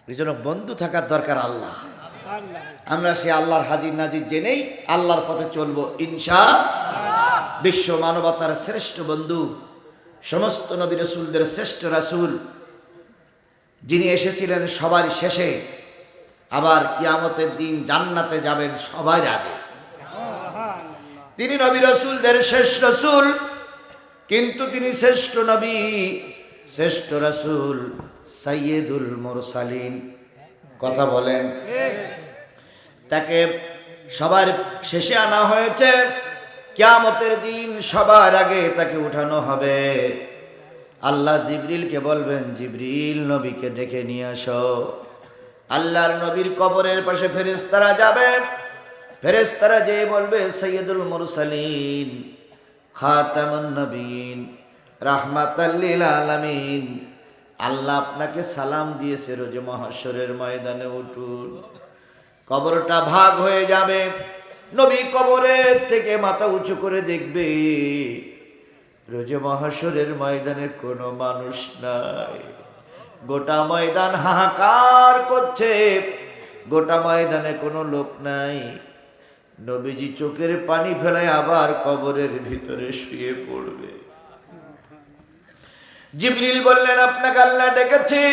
এই জন্য বন্ধু থাকার দরকার আল্লাহ। আমরা সে আল্লাহর হাজির নাজির জেনেই আল্লাহর পথে চলবো ইনশাআল্লাহ। বিশ্ব মানবতার শ্রেষ্ঠ বন্ধু, সমস্ত নবী রাসূলদের শ্রেষ্ঠ রাসূল, যিনি এসেছিলেন সবার শেষে, আবার কিয়ামতের দিন জান্নাতে যাবেন সবার আগে। তিনি নবী রাসূলদের শেষ রাসূল, কিন্তু তিনি শ্রেষ্ঠ নবী, শ্রেষ্ঠ রাসূল, সাইয়্যিদুল মুরসালিন। কথা বলেন। তাকে সবার শেষে আনা হয়েছে, কিয়ামতের দিন সবার আগে তাকে উঠানো হবে। আল্লাহ জিবরিলকে বলবেন, জিবরিল নবীকে ডেকে নিয়ে আসো। আল্লাহর নবীর কবরের পাশে ফেরেশতারা যাবে। ফেরেশতারা যেয়ে বলবে, সাইয়্যিদুল মুরসালিন, খাতামুন নবীন, রাহমাতাল লিল আলামিন, আল্লাহ আপনাকে সালাম দিয়েছে, রোজে মহাশরের ময়দানে উঠুন। কবরটা ভাগ হয়ে যাবে। নবী কবরের থেকে মাথা উঁচু করে দেখবে, রোজে মহাশরের ময়দানে কোনো মানুষ নাই। গোটা ময়দান হাহাকার করছে, গোটা ময়দানে কোনো লোক নাই। নবীজি চোখের পানি ফেলায় আবার কবরের ভিতরে শুয়ে পড়বে। জিবরিল বললেন, আপনাকে আল্লাহ ডেকেছে।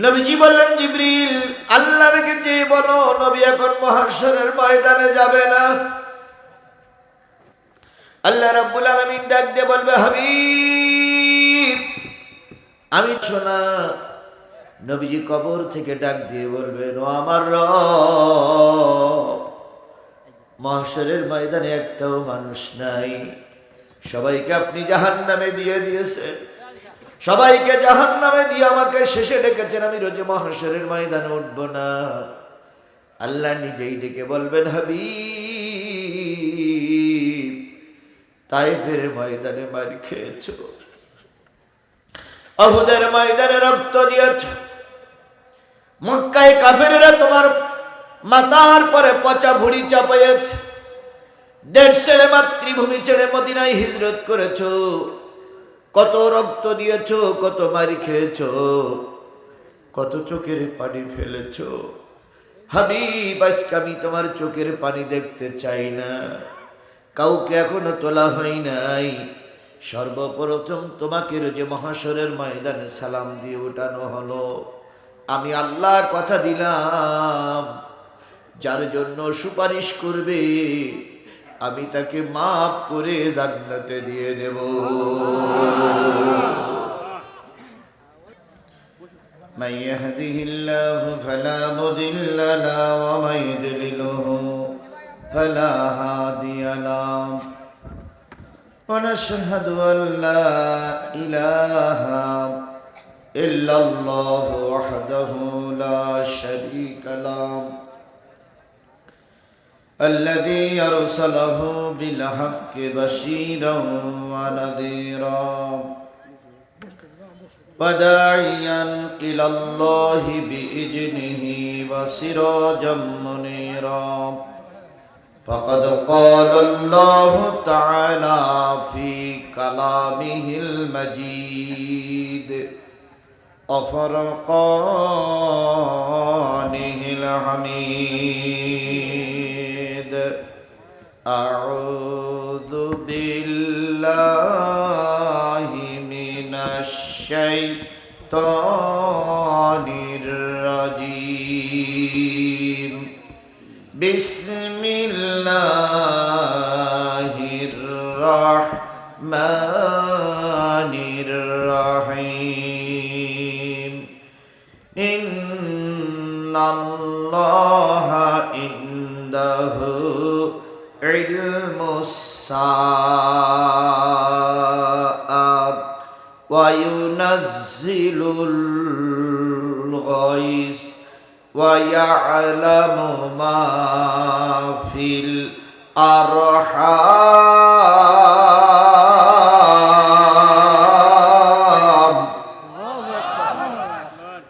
নবীজি বললেন, জিবরিল আল্লাহকে যে বলো নবী এখন মহাশরের ময়দানে যাবে না। আল্লাহ রাব্বুল আলামিন ডাক দিয়ে বলবে, হাবিব আমি শোনা। নবীজি কবর থেকে ডাক দিয়ে বলবেন, ও আমার রব, মহাশরের ময়দানে একটাও মানুষ নাই। সবাইকে আপনি জাহান্নামে দিয়ে দিয়েছেন, সবাইকে জাহান্নামে দিয়ে আমাকে শেষে ডেকেছেন, আমি রোজে মহাশরের ময়দানে উঠব না। আল্লাহ নিজেই ডেকে বলবেন, হাবিব তায়েফের ময়দানে মার খেয়েছ, উহুদের ময়দানে রক্ত দিয়েছ, মক্কায় কাফেররা তোমার মাথার পরে পচা ভুঁড়ি চাপাইছে, দেশ ছেড়ে মাতৃভূমি ছেড়ে মদিনায় হিজরত করেছ, কত রক্ত দিয়েছ, কত মারি খেয়েছ, কত চোখের পানি ফেলেছ। হাবিব আজকে আমি তোমার চোখের পানি দেখতে চাই না। কাউকে এখনো তোলা হয় নাই, সর্বপ্রথম তোমাকে রোজে মহাশরের ময়দানে সালাম দিয়ে উঠানো হলো। আমি আল্লাহ কথা দিলাম, যার জন্য সুপারিশ করবে আমি তাকে মাফ করে জান্নাতে দিয়ে দেব। মান ইয়াহদিহিল্লাহু ফালা মুদিল্লা লাহু ওয়া মান ইউদ্লিলহু ফালা হাদিয়া লাহু ওয়া নাশহাদু আল লা ইলাহা ইল্লাল্লাহু ওয়াহদাহু লা শারীকা লাহু الذي أرسله بالحق بشيرا ونذيرا وداعيا إلى الله بإذنه وسراجا منيرا فقد قال الله تعالى في كلامه المجيد وفرقانه الحميد أعوذ بالله من الشيطان الرجيم بسم الله الرحمن الرحيم إن الله عنده علم الساعة وينزل الغيث ويعلم ما في الأرحام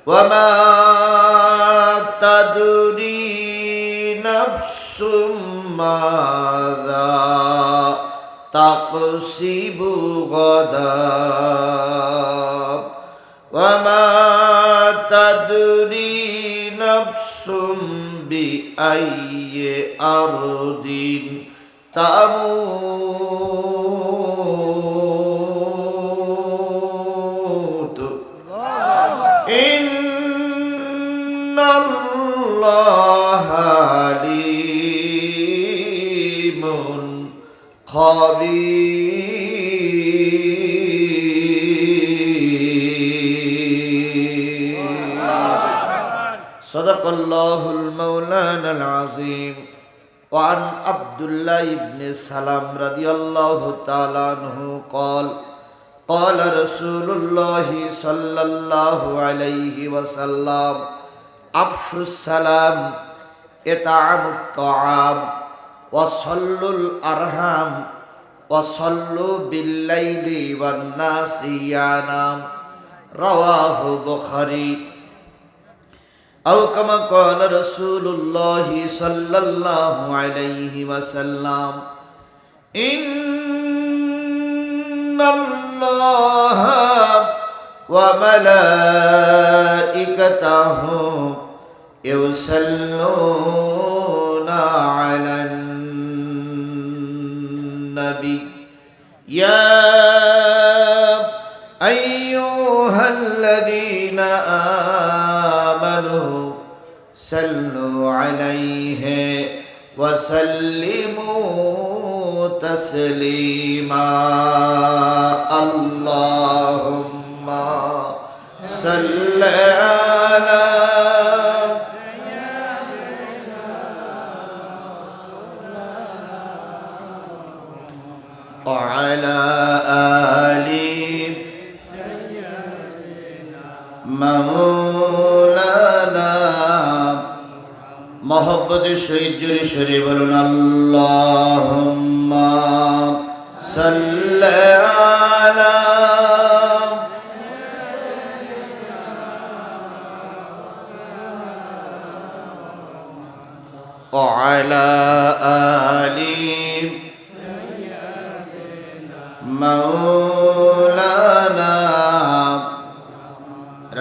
وما تدري نفس ماذا تكسب غدا وما تدري তাদরি নাফসুম বিআইয়ি আরদিন তামুত ইন্নাল্লাহা আলিমুন খাবীর। সাদাকাল্লাহুল মাওলানাল আযীম। وعن عبد الله بن سلام رضي الله تعالى عنه قال قال رسول الله صلى الله عليه وسلم أفشوا السلام إطعموا الطعام وصلوا الأرحام وصلوا بالليل والناس ينام رواه البخاري أو كما قال رسول الله صلى الله عليه وسلم إن الله وملائكته يصلون على النبي يا أيها الذين آمنوا صلوا عليه وسلموا تسليما اللهم صل على وعلى آل مولانا محبت شهید جوری شری بولن اللهم صل على وعلى آل مولانا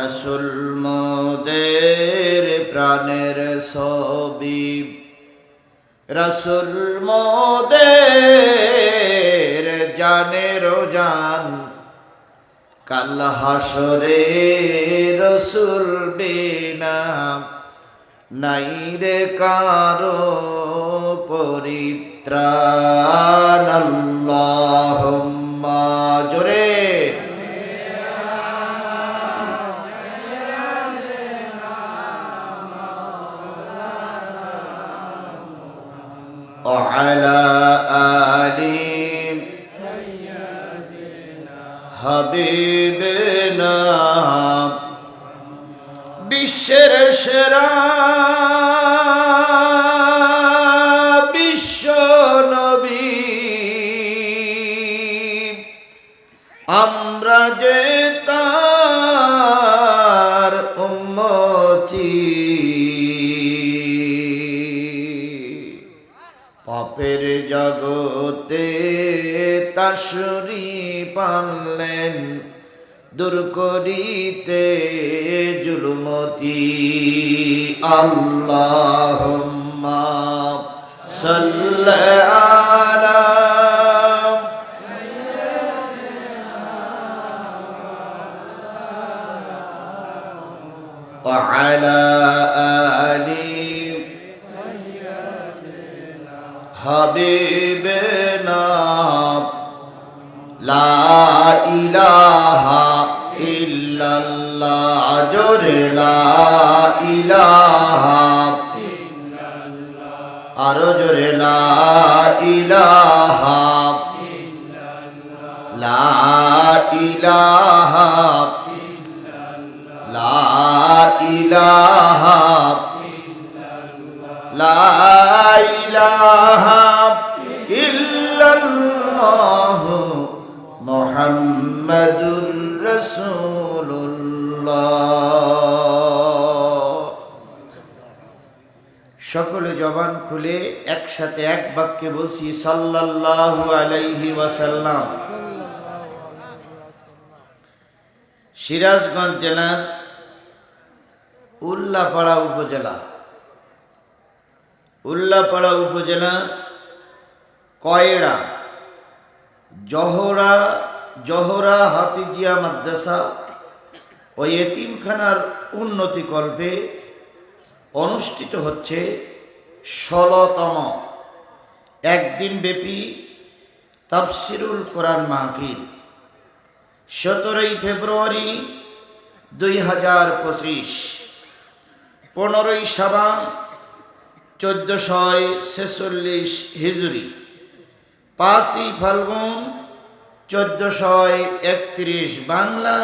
রসুল মোদের প্রাণের ছবি রসুল মোদের জানের জান কাল হাসরে রসুল বিনা নাই রে কারো পরিত্রাণ আল্লাহুম্মা জোরে وعلى آل حبيبنا বিশ্বের সেরা বিশ্ব নবী আমরা যে তার উম্মতি পাপের জগতে তাশরীফ আনলেন দূর করিতে জুলুমতি আল্লাহুম্মা সাল্লি আলা ওয়া আলা আলি হাবিবনা লা ইলাহা ইল্লাল্লাহ জোরে লা ইলাহা ইল্লাল্লাহ আরো জোরে লা ইলাহা ইল্লাল্লাহ লা ইলাহা ইল্লাল্লাহ লা ইলাহা ইল্লাল্লাহ লা ইলাহা ইল্লাল্লাহ মুহাম্মাদুর রাসূলুল্লাহ। সকলে জবান খুলে একসাথে এক বাক্যে বলছি সাল্লাল্লাহু আলাইহি ওয়াসাল্লাম। সিরাজগঞ্জ জেলার উল্লাপাড়া উপজেলা কয়রা জহরা হাফিজিয়া মাদ্রাসা ও এতিমখানার উন্নতিকল্পে অনুষ্ঠিত হচ্ছে ১৬তম একদিনব্যাপী তাফসিরুল কোরআন মাহফিল। ১৭ই ফেব্রুয়ারি ২০২৫, ১৫ই শাবান ১৪৪৬ হিজরি, ৫ই ফাল্গুন ১৪৩১ বাংলা,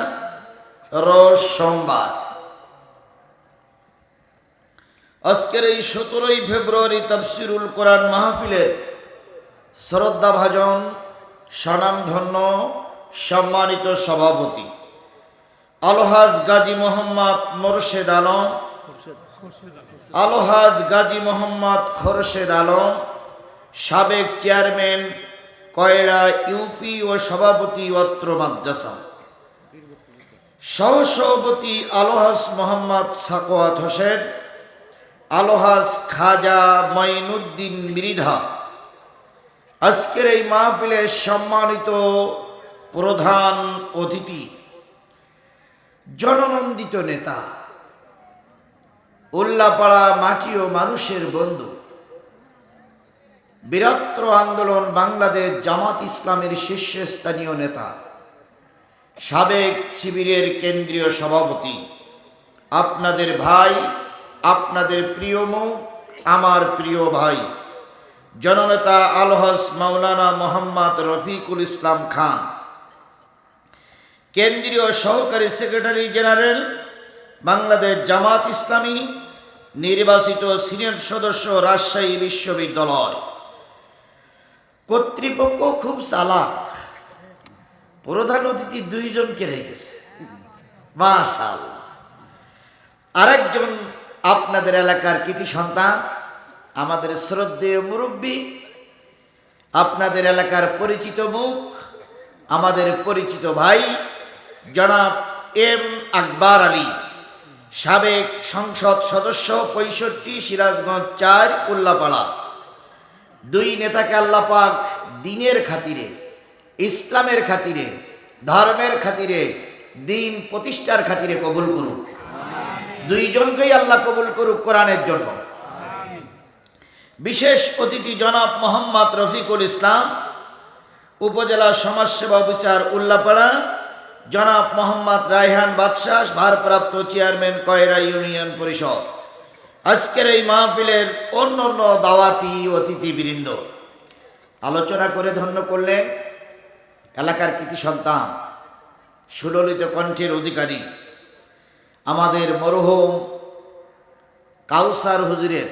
রোজ সোমবার। আজকের এই ১৭ই ফেব্রুয়ারি তাফসিরুল কোরআন মাহফিলের শ্রদ্ধাভাজন স্বনামধন্য সম্মানিত সভাপতি আলহাজ গাজী মোহাম্মদ মোরশেদ আলম, আলহাজ গাজী মোহাম্মদ খোরশেদ আলম, সাবেক চেয়ারম্যান কয়রা ইউপি ও সভাপতি অত্র মাদ্রাসা, সহসভাপতি আলহাজ মোহাম্মদ সাকওয়াত হোসেন, আলহাজ খাজা মঈনুদ্দিন মৃধা। আজকের এই মাহফিলের সম্মানিত প্রধান অতিথি, জননন্দিত নেতা, উল্লাপাড়া মাটি ও মানুষের বন্ধু, বীরত্ব আন্দোলন বাংলাদেশ জামাত ইসলামের শীর্ষস্থানীয় নেতা, সাবেক শিবিরের কেন্দ্রীয় সভাপতি, আপনাদের ভাই, আপনাদের প্রিয় মুখ, আমার প্রিয় ভাই, জননেতা আলহাজ মাওলানা মোহাম্মদ রফিকুল ইসলাম খান, কেন্দ্রীয় সহকারী সেক্রেটারি জেনারেল বাংলাদেশ জামাত ইসলামী, নির্বাচিত সিনিয়র সদস্য রাজশাহী বিশ্ববিদ্যালয়। কর্তৃপক্ষ খুব চালাক, প্রধান অতিথি 2 জনকে রেখেছে, মাশাআল্লাহ। আরেকজন আপনাদের এলাকার কৃতি সন্তান, আমাদের শ্রদ্ধেয় মুরব্বী, আপনাদের এলাকার পরিচিত মুখ, আমাদের পরিচিত ভাই জনাব এম আকবর আলী, সাবেক সংসদ সদস্য 65 সিরাজগঞ্জ 4 উল্লাপাড়া। 2 নেতাকে আল্লাহ পাক দ্বীনের খাতিরে, ইসলামের খাতিরে, ধর্মের খাতিরে, দ্বীন প্রতিষ্ঠার খাতিরে কবুল করুক। 2 জনকেই আল্লাহ কবুল করুক কোরআনের জন্য। বিশেষ অতিথি জনাব মোহাম্মদ রফিকুল ইসলাম, উপজেলা সমাজসেবা অফিসার উল্লাপাড়া, জনাব মোহাম্মদ রায়হান বাদশাহ, ভারপ্রাপ্ত চেয়ারম্যান কয়রা ইউনিয়ন পরিষদ। আজকের এই মাহফিলের অন্যান্য দাওয়াতি অতিথিবৃন্দ। আলোচনা করে ধন্য করলেন এলাকার কৃতি সন্তান, সুললিত কণ্ঠের অধিকারী, আমাদের মরহুম কাউসার হুজুরের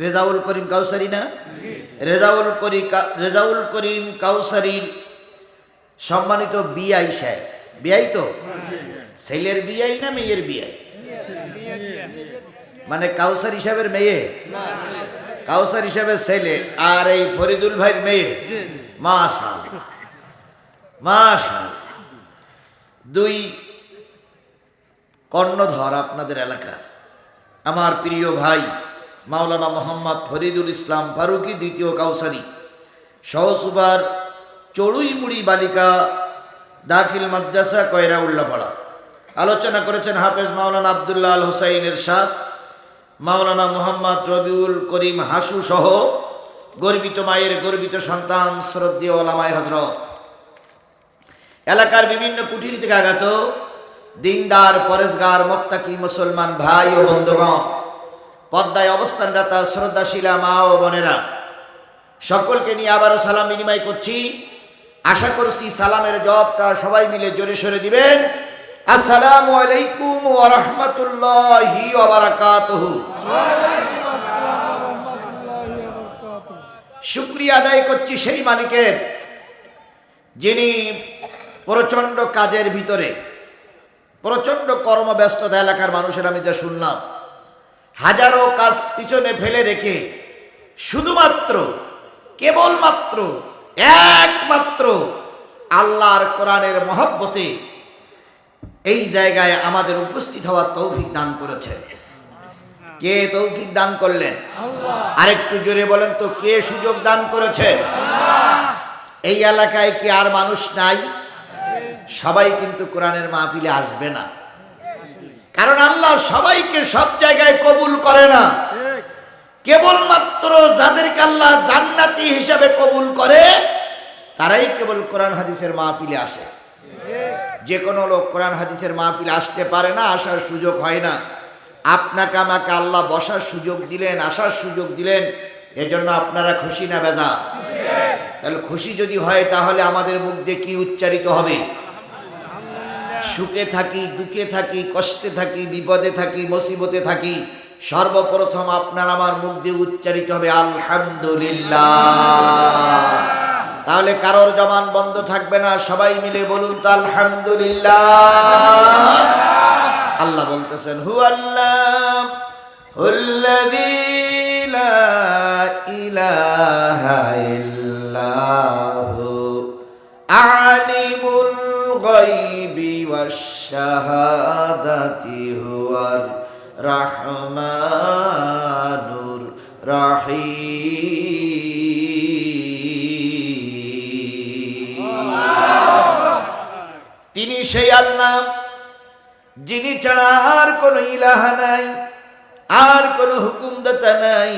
রেজাউল করিম কাউসারি, না রেজাউল করিম কাউসারির সম্মানিত বিআই সাহেব। বিআই তো ছেলের বিআই না মেয়ের বিআই? মানে কাউসার হিসাবের মেয়ে, কাউসার হিসাবের ছেলে, আর এই ফরিদুল ভাইয়ের মেয়ে। মাশাআল্লাহ, মাশাআল্লাহ। 2 কর্ণধর আপনাদের এলাকার, আমার প্রিয় ভাই মাওলানা মোহাম্মদ ফরিদুল ইসলাম ফারুকি, 2য় কাউসারি, সহসুবার চড়ুইমুড়ি বালিকা দাখিল মাদ্রাসা কয়রা উল্লাপাড়া। আলোচনা করেছেন হাফেজ মাওলানা আব্দুল্লাহ আল হোসাইন এরশাদ, মাওলানা মোহাম্মদ রবিউল করিম হাসু সহ গর্বিত মায়ের গর্বিত সন্তান, শ্রদ্ধেয় ওলামায়ে হযরত, এলাকার বিভিন্ন কুটির থেকে আগত দিনদার, পরেশগার, মুত্তাকি মুসলমান ভাই ও বন্ধুগণ, পদ্মায় অবস্থানরত শ্রদ্ধাশীলা মা ও বোনেরা, সকলকে নিয়ে আবারও সালাম বিনিময় করছি। আশা করছি সালামের জবাবটা সবাই মিলে জোরে সরে দিবেন। আসসালামু আলাইকুম ওয়া রাহমাতুল্লাহি ওয়া বারাকাতুহু। শুকরিয়া আদায় করছি সেই মালিকের, যিনি প্রচণ্ড কাজের ভিতরে, প্রচণ্ড কর্মব্যস্ততা, এলাকার মানুষের আমি যা শুনলাম, হাজারো কাজ পিছনে ফেলে রেখে শুধুমাত্র, কেবলমাত্র, একমাত্র আল্লাহর কোরআনের মহব্বতে এই জায়গায় আমাদের উপস্থিত হওয়ার তৌফিক দান করেছেন। কে তৌফিক দান করলেন? আরেকটু জোরে বলেন তো, কে সুযোগ দান করেছে? এই এলাকায় কি আর মানুষ নাই? সবাই কিন্তু কোরআনের মাহফিলে আসবে না, কারণ আল্লাহ সবাইকে সব জায়গায় কবুল করে না। কেবলমাত্র যাদেরকে আল্লাহ জান্নাতি হিসাবে কবুল করে তারাই কেবল কোরআন হাদিসের মাহফিলে আসে। যে কোনো লোক কোরআন হাদিসের মাহফিলে আসতে পারে না, আসার সুযোগ হয় না। আপনাকে আমাকে আল্লাহ বসার সুযোগ দিলেন, আসার সুযোগ দিলেন, এজন্য আপনারা খুশি না বেজা? তাহলে খুশি যদি হয় তাহলে আমাদের মুখ দিয়ে কি উচ্চারিত হবে? সুখে থাকি, দুঃখে থাকি, কষ্টে থাকি, বিপদে থাকি, মুসিবতে থাকি, সর্বপ্রথম আপনার আমার মুখ দিয়ে উচ্চারিত হবে আলহামদুলিল্লাহ। তাহলে কারোর জবান বন্ধ থাকবে না, সবাই মিলে বলুন তো আলহামদুলিল্লাহ। আল্লাহ বলতেছেন হুয়াল্লাহুল্লাযী লা ইলাহা ইল্লাহু আলিমুল গায়বি ওয়াশ শাহাদাতি হুয়ার রাহমানুর রহিম। তিনি সেই আল্লাহ যিনি ছাড়া আর কোনো ইলাহা নাই, আর কোনো হুকুমদাতা নাই,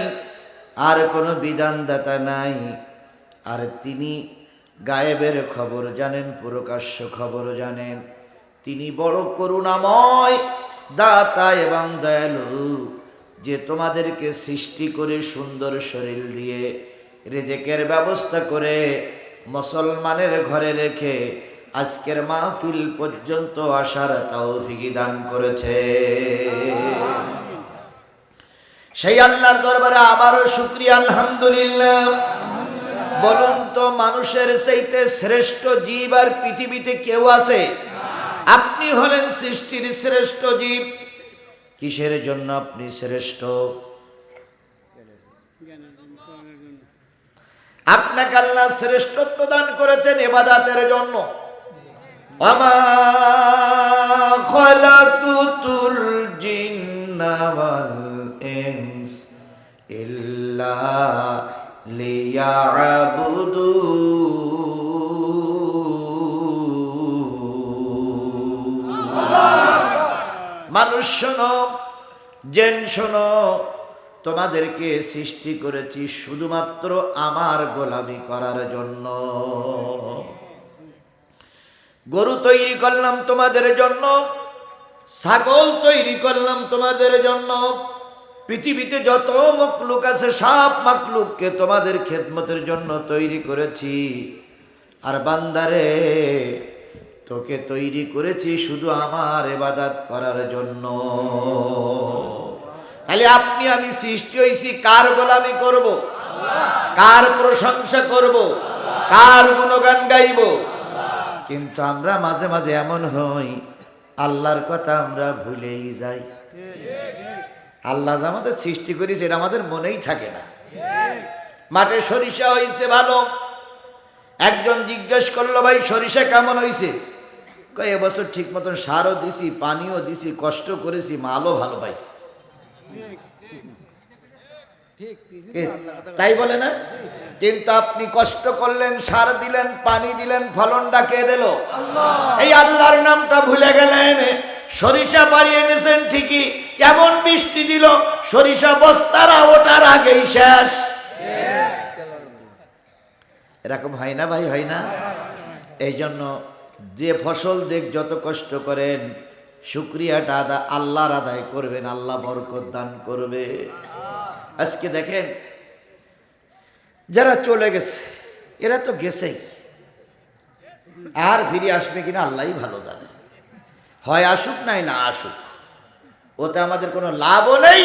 আর কোনো বিধানদাতা নাই। আর তিনি গায়েবের খবর জানেন, প্রকাশ্য খবর জানেন। তিনি বড় করুণাময়, দাতা এবং দয়ালু, যে তোমাদেরকে সৃষ্টি করে সুন্দর শরীর দিয়ে রিজিকের ব্যবস্থা করে মুসলমানের ঘরে রেখে আজকের মাহফিল পর্যন্ত আসার তৌফিক দান করেছে। সেই আল্লাহর দরবারে আবারও শুকরিয়া আলহামদুলিল্লাহ। বলুন তো, মানুষের চাইতে শ্রেষ্ঠ জীব আর পৃথিবীতে কেউ আছে? আপনি হলেন সৃষ্টির শ্রেষ্ঠ জীব। কিসের জন্য আপনি শ্রেষ্ঠ? আপনাকে আল্লাহ শ্রেষ্ঠত্ব দান করেছেন ইবাদতের জন্য। ওয়ামা খালাকুতুল জিন্না ওয়াল ইনস ইল্লা লিয়াবুদুন। মানুষ শোনো, জেন শোনো, তোমাদেরকে সৃষ্টি করেছি শুধুমাত্র আমার গোলামি করার জন্য। গরু তৈরি করলাম তোমাদের জন্য, ছাগল তৈরি করলাম তোমাদের জন্য। পৃথিবীতে যত মখলুক আছে সব মখলুককে তোমাদের খেদমতের জন্য তৈরি করেছি। আর বান্দারে, তোকে তৈরি করেছি শুধু আমার ইবাদত করার জন্য। তাহলে আপনি আমি সৃষ্টি হয়েছি কার গোলামি করব? কার প্রশংসা করব? কার গুণগান গাইব? কিন্তু আমরা মাঝে মাঝে এমন হই, আল্লাহর কথা আমরা ভুলেই যাই। আল্লাহ যে আমাদের সৃষ্টি করেছে এটা আমাদের মনেই থাকে না। মাঠে সরিষা হয়েছে ভালো, একজন জিজ্ঞেস করলো, ভাই সরিষা কেমন হয়েছে? কয় এবছর ঠিক মতন সারও দিছি, পানিও দিছি, কষ্ট করেছি, মালও ভালো পাইছি। তাই বলে না? কিন্তু আপনি কষ্ট করলেন, সার দিলেন, পানি দিলেন, ফলনটা কে দিল? এই আল্লাহর নামটা ভুলে গেলেন। সরিষা বাড়ি এনেছেন ঠিকই, এমন বৃষ্টি দিল সরিষা বস্তারা ওঠার আগেই শেষ। এরকম হয় না ভাই? হয় না? এই জন্য যে ফসল দেখ যত কষ্ট করেন, শুকরিয়াটা আল্লাহর আদায় করবেন, আল্লাহ বরকত দান করবে। আজকে দেখেন, যারা চলে গেছে এরা তো গেছেই, আর ফিরে আসবে কিনা আল্লাহই ভালো জানে। হয় আসুক নাই না আসুক, ওতে আমাদের কোনো লাভও নেই,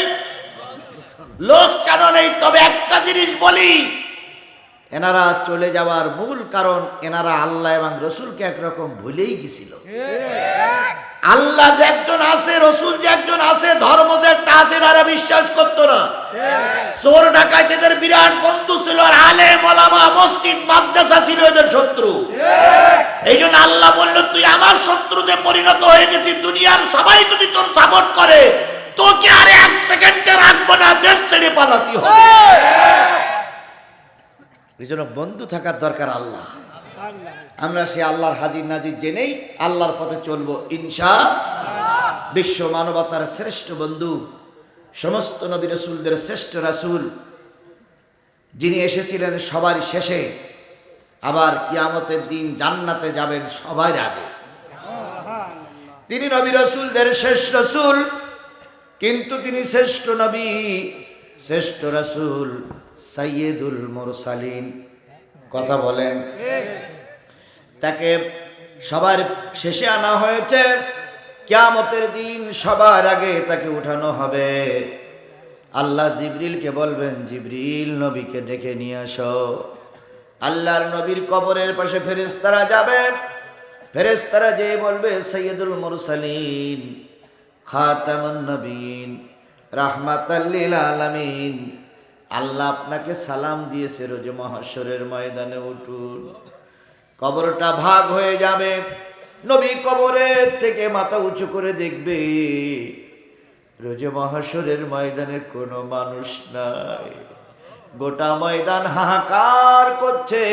লোকসানও নেই। তবে একটা জিনিস বলি, এনারা চলে যাওয়ার মূল কারণ এনারা আল্লাহ এবং রসুলকে একরকম ভুলেই গেছিল। আল্লাহ যে একজন আছে, রসুল যে একজন আছে, ধর্ম যে একটা আছে, এনারা বিশ্বাস করতো না। চোর ডাকাইতেদের বিরাট বন্ধু ছিল, আর আলেম ওলামা মসজিদ মাদ্রাসা ছিল এদের শত্রু। এই জন্য আল্লাহ বলল, তুই আমার শত্রুতে পরিণত হয়ে গেছিস, দুনিয়ার সবাই যদি তোর সাপোর্ট করে তোকে আর এক সেকেন্ডে রাখবো না, দেশ ছেড়ে পালাতে হবে। এই জন্য বন্ধু থাকার দরকার আল্লাহ। আমরা সে আল্লাহর হাজির নাজির জেনেই আল্লাহর পথে চলবো ইনশাআল্লাহ। বিশ্ব মানবতার শ্রেষ্ঠ বন্ধু, সমস্ত নবী রাসূলদের শ্রেষ্ঠ রাসূল, যিনি এসেছিলেন সবার শেষে, আবার কিয়ামতের দিন জান্নাতে যাবেন সবার আগে। তিনি নবী রাসূলদের শেষ রাসূল, কিন্তু তিনি শ্রেষ্ঠ নবী, শ্রেষ্ঠ রাসূল, সাইয়্যিদুল মুরসালিন। কথা বলেন। তাকে সবার শেষে আনা হয়েছে, কিয়ামতের দিন সবার আগে তাকে উঠানো হবে। আল্লাহ জিবরিলকে বলবেন, জিবরিল নবীকে ডেকে নিয়ে আসো। আল্লাহর নবীর কবরের পাশে ফেরেশতারা যাবে। ফেরেশতারা যেয়ে বলবে, সাইয়্যিদুল মুরসালিন, খাতামুন নবীন, রাহমাতাল লিল আলামিন, আল্লাহ আপনাকে সালাম দিয়েছে, রোজ মাহশরের ময়দানে উঠুন। কবরটা ভাগ হয়ে যাবে। নবী কবরের থেকে মাথা উঁচু করে দেখবে, রোজ মাহশরের ময়দানে কোনো মানুষ নাই। গোটা ময়দান হাহাকার করছে,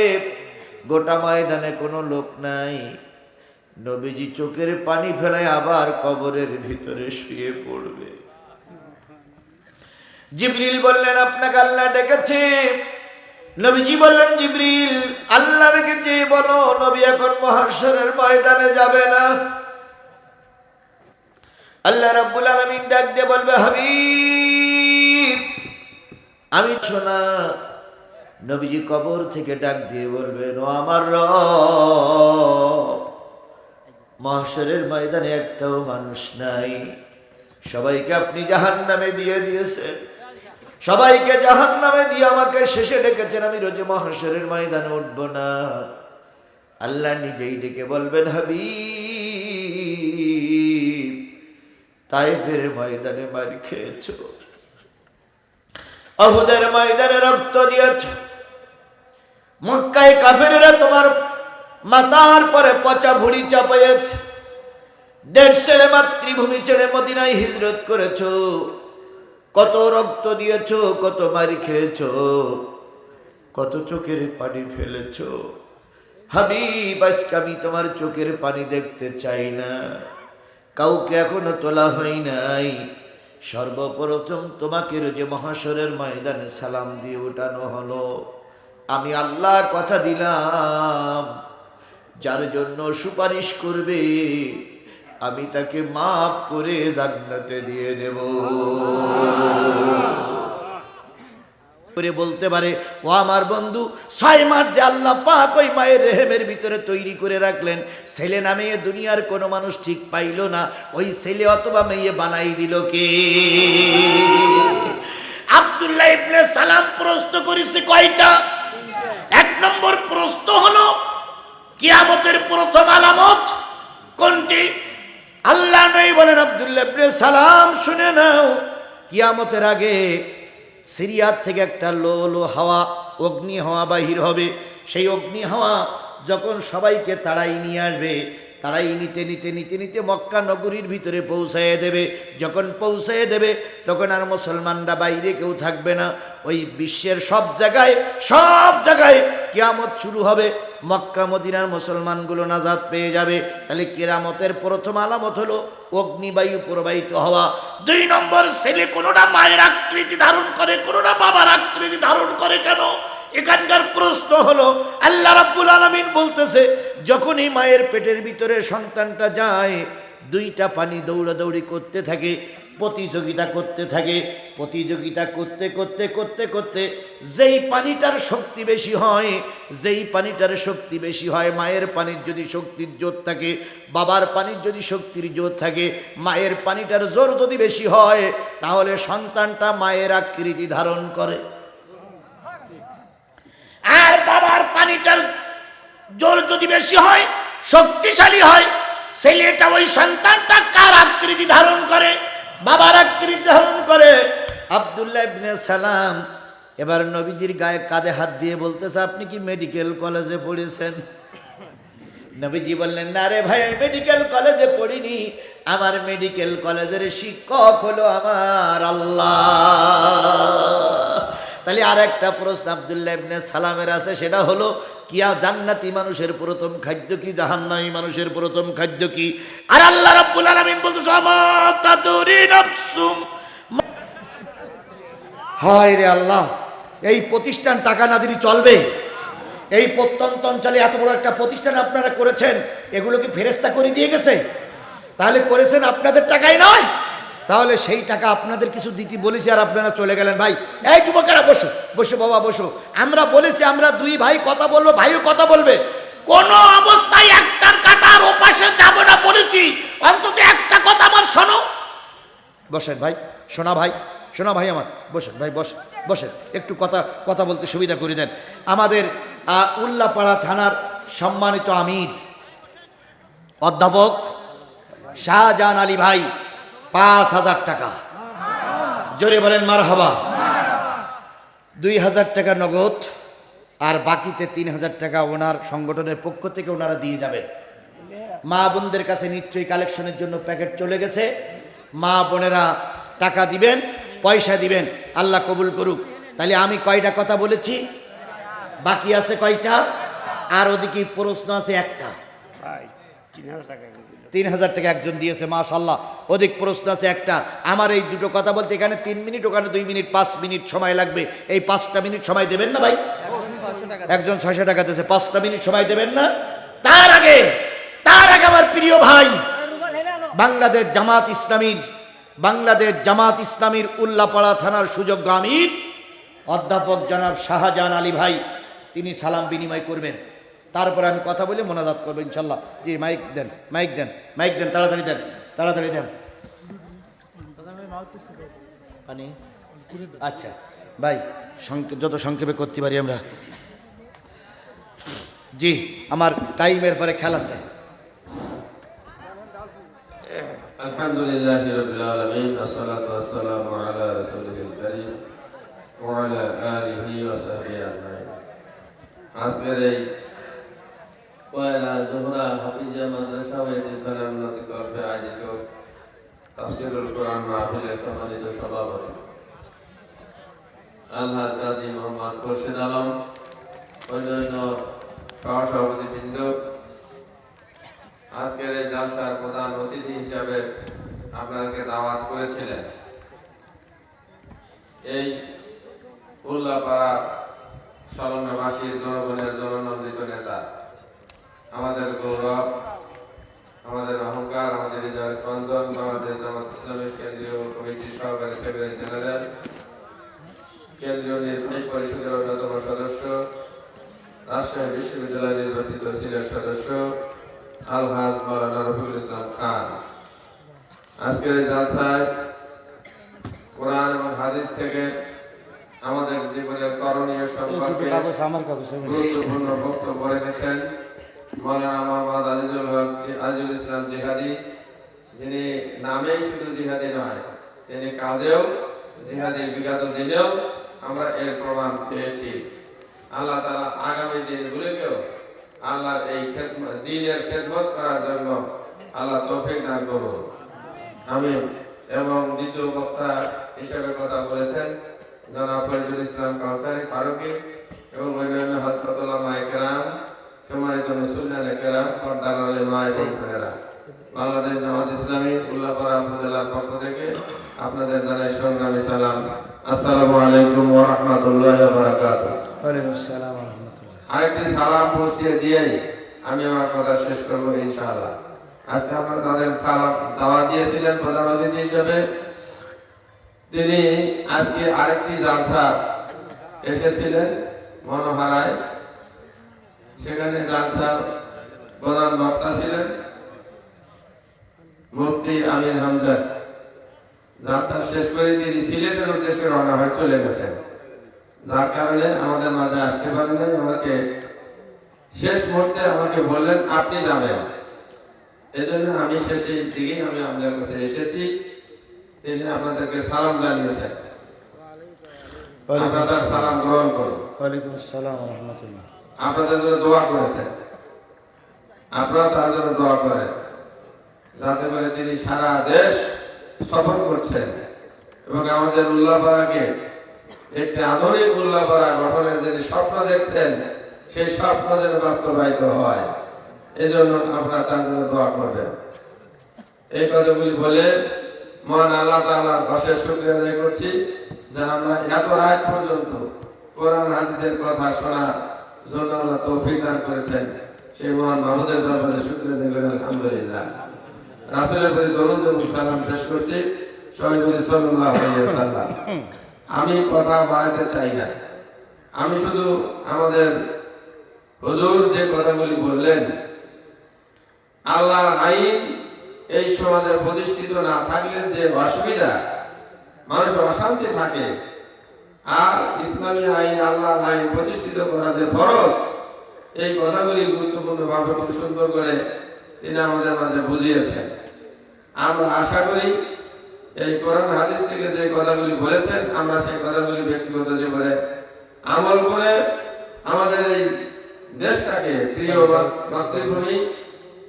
গোটা ময়দানে কোনো লোক নাই। নবীজি চোখের পানি ফেলায় আবার কবরের ভিতরে শুয়ে পড়বে। জিবরিল বললেন, আপনাকে আল্লাহ ডেকেছে। নবীজি বললেন, জিবরিল আল্লাহকে যে বলো নবী এখন মাহশরের ময়দানে যাবে না। আল্লাহ রাব্বুল আলামিন ডাক দিয়ে বলবে, হাবিব আমি শোনা। নবীজি কবর থেকে ডাক দিয়ে বলবেন, ও আমার রব, মাহশরের ময়দানে একটাও মানুষ নাই। সবাইকে আপনি জাহান্নামে দিয়ে দিয়েছেন, সবাইকে জাহান্নামে দিয়ে আমাকে শেষে ডেকেছেন, আমি রোজ মাহশরের ময়দানে উঠব না। আল্লাহ নিজেই ডেকে বলবেন, হাবিব তায়েফের ময়দানে মার খেয়েছ, উহুদের ময়দানে রক্ত দিয়েছ, মক্কায় কাফেররা তোমার মাথার পরে পচা ভুঁড়ি চাপাইছে, দেশ ছেড়ে মাতৃভূমি ছেড়ে মদিনায় হিজরত করেছ, কত রক্ত দিয়েছ, কত মারি খেয়েছ, কত চোখের পানি ফেলেছ। হাবিব আজকে আমি তোমার চোখের পানি দেখতে চাই না। কাউকে এখনো তোলা হয় নাই, সর্বপ্রথম তোমাকে রোজে মহাশরের ময়দানে সালাম দিয়ে উঠানো হলো। আমি আল্লাহ কথা দিলাম, যার জন্য সুপারিশ করবে আমি তাকে মাফ করে জান্নাতে দিয়ে দেব। করে বলতে পারে, ও আমার বন্ধু, 6 মাস যে আল্লাহ পাক ওই মায়ের রেহেমের ভিতরে তৈরি করে রাখলেন, ছেলে না মেয়ে দুনিয়ার কোনো মানুষ ঠিক পাইল না, ওই ছেলে অথবা মেয়ে বানাই দিল কে? আব্দুল্লাহ ইবনে সালাম প্রশ্ন করেছে কয়টা? 1 নম্বর প্রশ্ন হলো, কিয়ামতের প্রথম আলামত কোনটি? আল্লাহ নবী বলেন, আব্দুল্লাহ ইবনে সালাম শুনে নাও, কিয়ামতের আগে সিরিয়ার থেকে একটা লো হাওয়া, অগ্নি হাওয়া বাহির হবে। সেই অগ্নি হাওয়া যখন সবাইকে তাড়াই নিয়ে আসবে, তাড়াই নিতে নিতে নিতে নিতে মক্কা নগরীর ভিতরে পৌঁছায় দেবে। যখন পৌঁছায় দেবে তখন আর মুসলমানরা বাইরে কেউ থাকবে না। ওই বিশ্বের সব জায়গায় কিয়ামত শুরু হবে। মক্কা মদিনার মুসলমানগুলো নাজাত পেয়ে যাবে। তাহলে কিয়ামতের প্রথম আলামত হলো অগ্নিবায়ু প্রবাহিত হওয়া। 2 নম্বর, ছেলে কোনোটা মায়ের আকৃতি ধারণ করে, কোনোটা বাবার আকৃতি ধারণ করে। কেন? এখানকার প্রশ্ন হলো, আল্লাহ রাব্বুল আলামিন বলতেছে, যখনই মায়ের পেটের ভিতরে সন্তানটা যায়, 2টা পানি দৌড়াদৌড়ি করতে থাকে, প্রতিযোগিতা করতে থাকে। প্রতিযোগিতা করতে করতে করতে করতে যেই পানিটার শক্তি বেশি হয়, মায়ের পানির যদি শক্তির জোর থাকে, বাবার পানির যদি শক্তির জোর থাকে, মায়ের পানিটার জোর যদি বেশি হয়, তাহলে সন্তানটা মায়ের আকৃতি ধারণ করে। আর বাবার পানিটার জোর যদি বেশি হয়, শক্তিশালী হয়, ছেলেটা ওই সন্তানটা কার আকৃতি ধারণ করে? বাবার আকৃতি ধারণ করে। আব্দুল্লাহ ইবনে সালাম এবার নবীজির গায়ে কাঁধে হাত দিয়ে বলতেছে, আপনি কি মেডিকেল কলেজে পড়েছেন? নবীজি বললেন, না রে ভাই, মেডিকেল কলেজে পড়িনি, আমার মেডিকেল কলেজের শিক্ষক হলো আমার আল্লাহ। তাহলে আর একটা প্রশ্ন আব্দুল্লাহ ইবনে সালামের আছে, সেটা হলো কিয়া জান্নাতি মানুষের প্রথম খাদ্য কি, জাহান্নামী মানুষের প্রথম খাদ্য কি? আর আল্লাহ রাব্বুল আলামিন বলতেছে, আমা তাদরি নাফসুম, হায় রে আল্লাহ, এই প্রতিষ্ঠান টাকা না দিলে চলবে? এই প্রত্যন্ত অঞ্চলে এত বড় একটা প্রতিষ্ঠান আপনারা করেছেন, এগুলো কি ফেরেশতা করে দিয়ে গেছে? তাহলে করেছেন আপনাদের টাকাই নয়, তাহলে সেই টাকা আপনাদের কিছু দিতে বলেছি আর আপনারা চলে গেলেন। ভাই, এই যুবকেরা বসো, বসো বাবা বসো। আমরা বলেছি আমরা দুই ভাই কথা বলবো, ভাইও কথা বলবে, কোন অবস্থায় একটার কাটার ওপাশে যাব না বলেছি, অন্তত একটা কথা আমার শোনো। বসেন ভাই, শোনা ভাই, শোনা ভাই আমার, বসেন ভাই, বসেন বসেন, একটু কথা বলতে সুবিধা করে দেন। আমাদের উল্লাপাড়া থানার সম্মানিত আমির অধ্যাপক শাহজাহান আলী ভাই ৫,০০০ টাকা, জোরে বলেন মারহাবা। ২,০০০ টাকা নগদ, আর বাকিতে ৩,০০০ টাকা ওনার সংগঠনের পক্ষ থেকে ওনারা দিয়ে যাবেন। মা বোনদের কাছে নিশ্চয়ই কালেকশনের জন্য প্যাকেট চলে গেছে, মা বোনেরা টাকা দিবেন, পয়সা দিবেন, আল্লাহ কবুল করুক। তাহলে আমি কয়টা কথা বলেছি, বাকি আছে কয়টা? আর ওদিকে প্রশ্ন আছে একটা, ৩,০০০ টাকা একজন দিয়েছে, মাশাআল্লাহ। ওদিক প্রশ্ন আছে একটা। আমার এই দুটো কথা বলতে এখানে 3 মিনিট, ওখানে 2 মিনিট, 5 মিনিট সময় লাগবে। এই 5টা মিনিট সময় দেবেন না ভাই? একজন 600 টাকা দিয়েছে, 5টা মিনিট সময় দেবেন না? তার আগে আমার প্রিয় ভাই, বাংলাদেশ জামাত ইসলামীর উল্লাপাড়া থানার সুযোগ্য আমির অধ্যাপক জনাব শাহজাহান আলী ভাই, তিনি সালাম বিনিময় করবেন। তারপরে আমি কথা বলে মোনাজাত করবো ইনশাল্লাহ। জি, মাইক দেন, মাইক দেন, মাইক দেন, তাড়াতাড়ি দেন, তাড়াতাড়ি দেন। আচ্ছা ভাই, যত সংক্ষেপে করতে পারি আমরা। জি, আমার টাইমের পরে খেলা আছে। আলহামদুলিল্লাহি রাব্বিল আলামিন, আসসালাতু ওয়াসসালামু আলা রাসূলিল কারীম ওয়া আলা আলিহি ওয়া সাহবিহি আজমাইন। আজকের এই পয়লা জোহরা হাফিজিয়া মাদ্রাসা ও এতিমখানার উন্নতি কল্পে আয়োজিত তাফসীরুল কোরআন মাহফিলের সম্মানিত সভাপতি আলহাজ গাজী মোহাম্মদ খোরশেদ আলম, অন্যান্য সহসভাপতিবৃন্দ, আজকের এই জালসার প্রধান অতিথি হিসাবে আপনাদেরকে দাওয়াত করেছিলেন এই উল্লাপাড়া সলঙ্গবাসীর জনগণের জননন্দিত নেতা, আমাদের গৌরব, আমাদের অহংকার, আমাদের হৃদয়ের স্পন্দন, বাংলাদেশ জামাত ইসলামী কেন্দ্রীয় কমিটির সহকারী সেক্রেটারি জেনারেল, কেন্দ্রীয় নির্বাহী পরিষদের অন্যতম সদস্য, রাজশাহী বিশ্ববিদ্যালয় নির্বাচিত সিনিয়র সদস্য আলহাজ মাওলানা রফিকুল ইসলাম খান। আজকের এই জালসায় কোরআন এবং হাদিস থেকে আমাদের জীবনের করণীয় সম্পর্কে গুরুত্বপূর্ণ বক্তব্য রেখেছেন মাওলানা মোহাম্মদ আজিজুল ইসলাম জিহাদি, যিনি নামেই শুধু জিহাদি নয়, তিনি কাজেও জিহাদি। বিগত দিনেও আমরা এর প্রমাণ পেয়েছি। আল্লাহ তাআলা আগামী দিনগুলিকেও আল্লাহর এই দ্বীনের খেদমত করার জন্য আল্লাহ তৌফিক দান করুন, আমিন। এবং দ্বিতীয় বক্তা হিসেবে কথা বলেছেন জনাব ফরিদুল ইসলাম কাউসারি ফারুকী এবং অন্যান্য হযরত উলামায়ে কেরাম, সম্মানিত মুসল্লিয়ানে কেরাম, পর্দার আড়ালে মা এবং বোনেরা, বাংলাদেশ জামাত ইসলামী উল্লাপাড়া উপজেলার পক্ষ থেকে আপনাদের জানাই সংগ্রামী সালাম। আসসালামু আলাইকুম ওয়া রাহমাতুল্লাহি ওয়া বারাকাতুহু। ওয়া আলাইকুম আসসালাম ওয়া রাহমাতুল্লাহ। আরেকটি সালাম পৌঁছিয়ে দিয়েই আমি আমার কথা শেষ করবো ইনশাআল্লাহ। আজকে আপনারা তাদের সালাম দাওয়াত দিয়েছিলেন প্রধান অতিথি হিসেবে, তিনি আজকে আরেকটি জালসা এসেছিলেন মনোহারায়, সেখানে জালসা প্রধান বক্তা ছিলেন মুফতি আমির হামজা। যাত্রা শেষ করে তিনি সিলেটের উদ্দেশ্যে রওনা হয়ে চলে গেছেন, যার কারণে আমাদের মাঝে আসতে পারেন নাই। আমাকে শেষ মুহূর্তে আমাকে বললেন আপনি যাবেন, এই জন্য আমি শেষের দিকে আমি আপনার কাছে এসেছি। তিনি আপনাদেরকে সালাম জানিয়েছেন, আপনাদের সালাম গ্রহণ করুন। ওয়ালাইকুম আসসালাম ওয়া রাহমাতুল্লাহ। আপনাদের জন্য দোয়া করেছেন। আপনারা তার জন্য দোয়া করেন, যাতে করে তিনি সারা দেশ সফর করছেন এবং আমাদের উল্লাপাড়াকে একটি আধুনিক উল্লাপাড়া গঠনের যে স্বপ্ন দেখছেন সেই স্বপ্ন যেন বাস্তবায়িত হয়, এই জন্য আপনারা তার জন্য দোয়া করবেন। এই কথাগুলি বলে মহান আল্লাহ তাআলার অশেষ শুকরিয়া আদায় করছি যে আমরা এত রাত পর্যন্ত কোরআন হাদিসের কথা শোনার জন্য আল্লাহ তৌফিক দান করেছেন। সেই মহান মাহমুদের দরবারে শুকরিয়া আদায় করি আলহামদুলিল্লাহ। রাসূলের প্রতি দরুদ এবং সালাম পেশ করছি, সবাই বলি সাল্লাল্লাহু আলাইহি ওয়াসাল্লাম। আমি কথা বাড়াতে চাই না, আমি শুধু আমাদের হুজুর যে কথাগুলি বললেন, আল্লাহর আইন এই সমাজে প্রতিষ্ঠিত না থাকলে যে অসুবিধা, মানুষ অশান্তি থাকে, আর ইসলামী আইন আল্লাহর আইন প্রতিষ্ঠিত করা যে ফরজ, এই কথাগুলি গুরুত্বপূর্ণভাবে খুব সুন্দর করে তিনি আমাদের মাঝে বুঝিয়েছেন। আমরা আশা করি এই কোরআন হাদিস থেকে যে কথাগুলি বলেছেন আমরা সেই কথাগুলি ব্যক্তিগত জীবনে আমল করে আমাদের এই দেশটাকে, প্রিয় মাতৃভূমি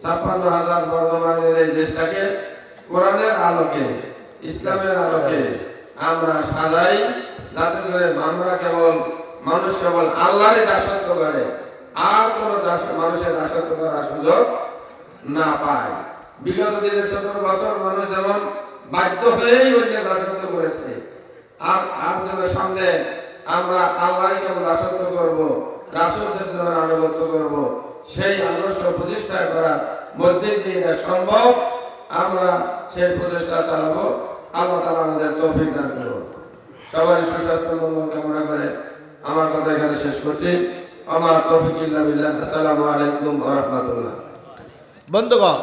৫৬,০০০ বর্গ মাইলের এই দেশটাকে কোরআনের আলোকে, ইসলামের আলোকে আমরা সাজাই, যাতে করে মানুষ কেবল আল্লাহরই দাসত্ব করে, আর কোন মানুষের দাসত্ব করার সুযোগ না পায়। বিগত দিনের ১৭ বছর মানুষ যেমন বাধ্য হয়েই অন্যের দাসত্ব করেছে, আর আপনাদের সামনে আমরা আল্লাহই কেবল দাসত্ব করব, রাসূল সাল্লাল্লাহু আলাইহি আনুগত্য করব, সেই আদর্শ প্রতিষ্ঠা করার মধ্যে দিয়ে সম্ভব। আমরা সেই প্রচেষ্টা চালাবো। আল্লাহ তাআলা আমাদের তৌফিক দান করুন। সবাই সুস্বাস্থ্য মঙ্গল কামনা করে আমার কথা এখানে শেষ করছি। আমার তৌফিক ইল্লা বিল্লাহ। আসসালামু আলাইকুম ওয়া রাহমাতুল্লাহ। বন্ধুগণ,